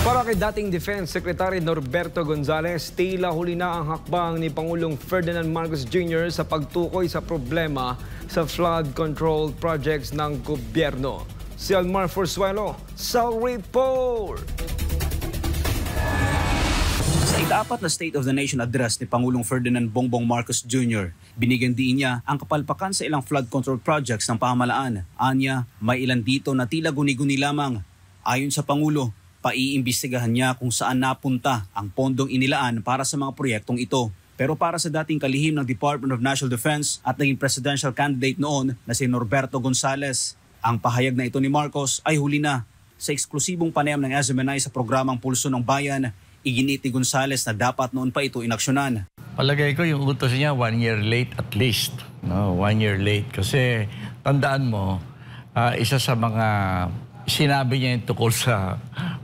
Para kay dating Defense Secretary Norberto Gonzales, tila huli na ang hakbang ni Pangulong Ferdinand Marcos Jr. sa pagtukoy sa problema sa flood control projects ng gobyerno. Si Almar Forzuelo sa report! Sa ika-4 na State of the Nation address ni Pangulong Ferdinand Bongbong Marcos Jr., binigyan din niya ang kapalpakan sa ilang flood control projects ng pamahalaan. Anya, may ilan dito na tila guni-guni lamang. Ayon sa Pangulo, paiimbestigahan niya kung saan napunta ang pondong inilaan para sa mga proyektong ito. Pero para sa dating kalihim ng Department of National Defense at naging presidential candidate noon na si Norberto Gonzales, ang pahayag na ito ni Marcos ay huli na. Sa eksklusibong panayam ng SMNI sa programang Pulso ng Bayan, iginit ni Gonzales na dapat noon pa ito inaksyonan. Palagay ko yung utos niya 1 year late at least. No, 1 year late. Kasi tandaan mo, isa sa mga sinabi niya yung tukol sa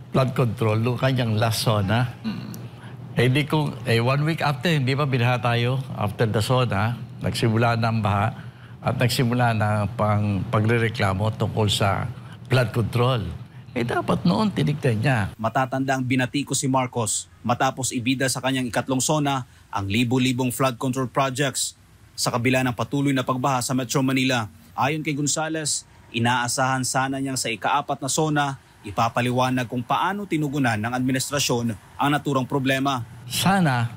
flood control, yung kanyang last zona. Di kung 1 week after, hindi ba binaha tayo? After the zona, nagsimula na ang baha at nagsimula na pagrereklamo tungkol sa flood control. Dapat noon tinignan niya. Matatanda ang binatiko si Marcos matapos ibida sa kanyang ikatlong zona ang libo-libong flood control projects sa kabila ng patuloy na pagbaha sa Metro Manila. Ayon kay Gonzales, inaasahan sana niyang sa ika-4 na zona ipapaliwanag kung paano tinugunan ng administrasyon ang naturang problema. Sana,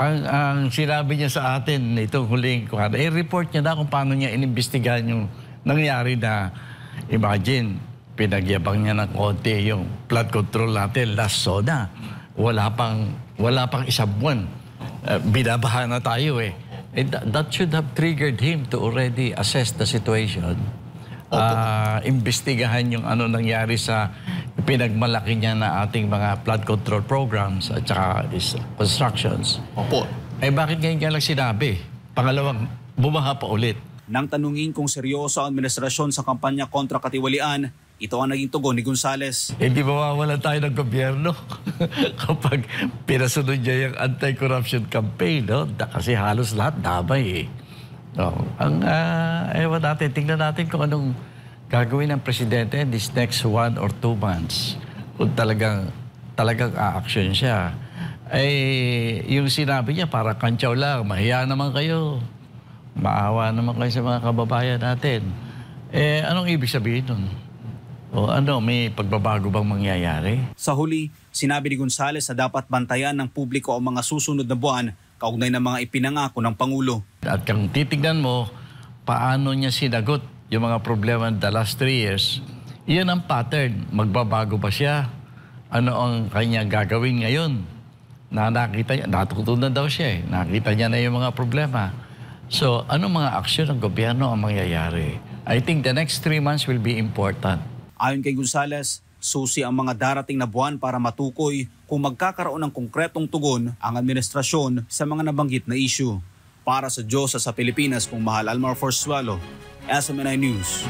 ang sinabi niya sa atin itong huling kuhara, report niya na kung paano niya inimbestigahan yung nangyari na, imagine, pinagyabang niya ng konti yung flood control natin last zona. Wala pang isang buwan. Binabaha na tayo eh. That should have triggered him to already assess the situation. Imbestigahan yung ano nangyari sa pinagmalaki niya na ating mga flood control programs at saka constructions. Opo. Bakit ngayon lang sinabi? Pangalawang, bumaha pa ulit. Nang tanungin kung seryoso ang administrasyon sa kampanya kontra katiwalian, ito ang naging tugon ni Gonzales. Hindi mawawalan tayo ng gobyerno kapag pinasunod niya yung anti-corruption campaign, no? Kasi halos lahat damay eh. No. Ewan natin, tingnan natin kung anong gagawin ng presidente this next 1 or 2 months. Kung talagang a-action siya. Yung sinabi niya, para kantsaw lang, mahiya naman kayo. Maawa naman kayo sa mga kababayan natin. Anong ibig sabihin nun? May pagbabago bang mangyayari? Sa huli, sinabi ni Gonzales na dapat bantayan ng publiko ang mga susunod na buwan kaugnay ng mga ipinangako ng Pangulo. At kung titignan mo, paano niya sinagot yung mga problema in the last 3 years, iyan ang pattern. Magbabago ba siya? Ano ang kanya gagawin ngayon? Nakita niya, natutunan daw siya eh. Nakita niya na yung mga problema. So, anong mga aksyon ng gobyerno ang mangyayari? I think the next 3 months will be important. Ayon kay Gonzales, susi ang mga darating na buwan para matukoy kung magkakaroon ng konkretong tugon ang administrasyon sa mga nabanggit na issue. Para sa Diyos sa Pilipinas, kung Mahal Almar Forzuelo, SMNI News.